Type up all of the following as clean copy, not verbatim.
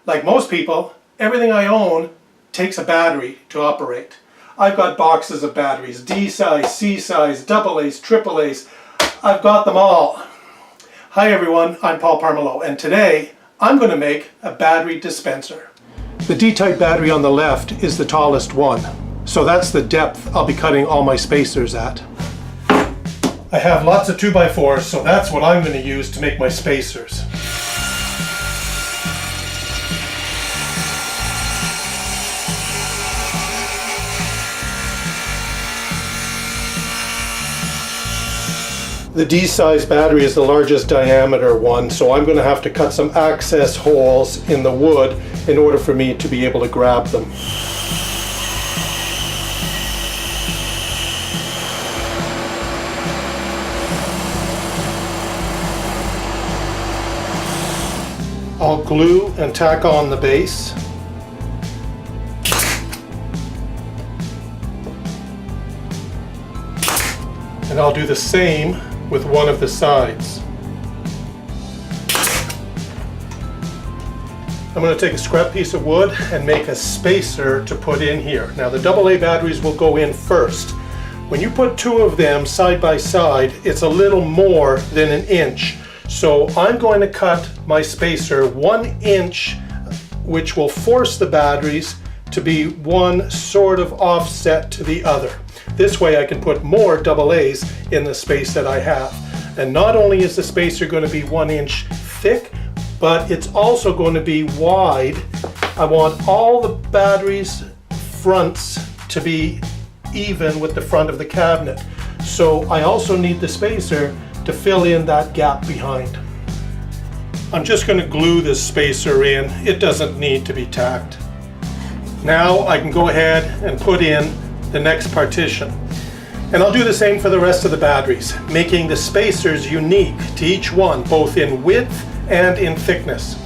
Like most people, everything I own takes a battery to operate. I've got boxes of batteries, D size, C size, AA's, AAA's. I've got them all. Hi everyone, I'm Pomerleau, and today I'm going to make a battery dispenser. The D-type battery on the left is the tallest one, so that's the depth I'll be cutting all my spacers at. I have lots of 2x4s, so that's what I'm going to use to make my spacers. The D-size battery is the largest diameter one, so I'm going to have to cut some access holes in the wood in order for me to be able to grab them. I'll glue and tack on the base. And I'll do the same with one of the sides. I'm going to take a scrap piece of wood and make a spacer to put in here. Now the AA batteries will go in first. When you put two of them side by side, it's a little more than an inch. So I'm going to cut my spacer 1 inch, which will force the batteries to be one sort of offset to the other. This way I can put more AA's in the space that I have. And not only is the spacer going to be 1 inch thick, but it's also going to be wide. I want all the batteries' fronts to be even with the front of the cabinet. So I also need the spacer to fill in that gap behind. I'm just going to glue this spacer in. It doesn't need to be tacked. Now I can go ahead and put in the next partition. And I'll do the same for the rest of the batteries, making the spacers unique to each one, both in width and in thickness.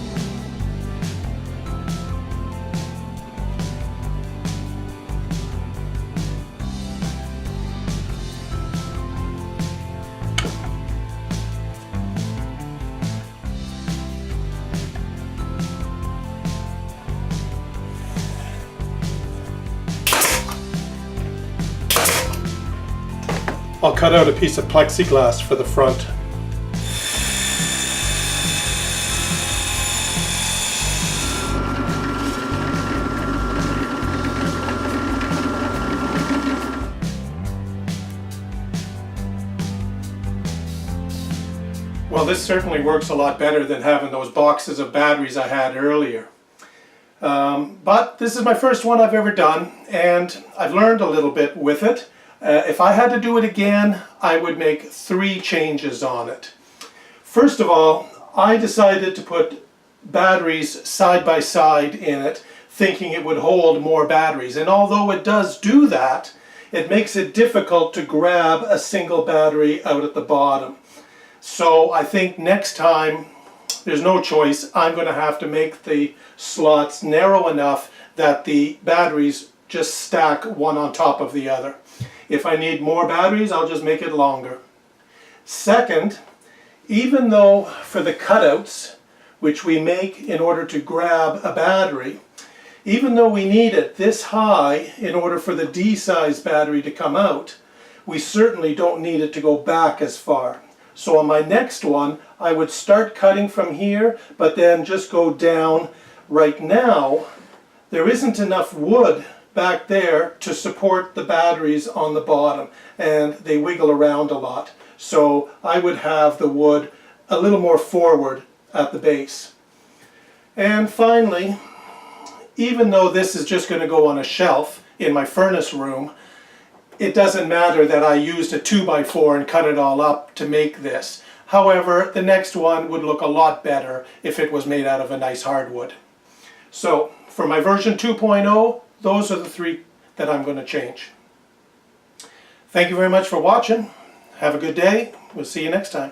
I'll cut out a piece of plexiglass for the front. Well, this certainly works a lot better than having those boxes of batteries I had earlier. But this is my first one I've ever done, and I've learned a little bit with it. If I had to do it again, I would make 3 changes on it. First of all, I decided to put batteries side by side in it, thinking it would hold more batteries. And although it does do that, it makes it difficult to grab a single battery out at the bottom. So I think next time, there's no choice, I'm going to have to make the slots narrow enough that the batteries just stack one on top of the other. If I need more batteries, I'll just make it longer. Second, even though for the cutouts, which we make in order to grab a battery, even though we need it this high in order for the D-size battery to come out, we certainly don't need it to go back as far. So on my next one, I would start cutting from here, but then just go down. Right now, there isn't enough wood back there to support the batteries on the bottom, and they wiggle around a lot. So I would have the wood a little more forward at the base. And finally, even though this is just going to go on a shelf in my furnace room, it doesn't matter that I used a 2x4 and cut it all up to make this. However, the next one would look a lot better if it was made out of a nice hardwood. So for my version 2.0, those are the 3 that I'm going to change. Thank you very much for watching. Have a good day. We'll see you next time.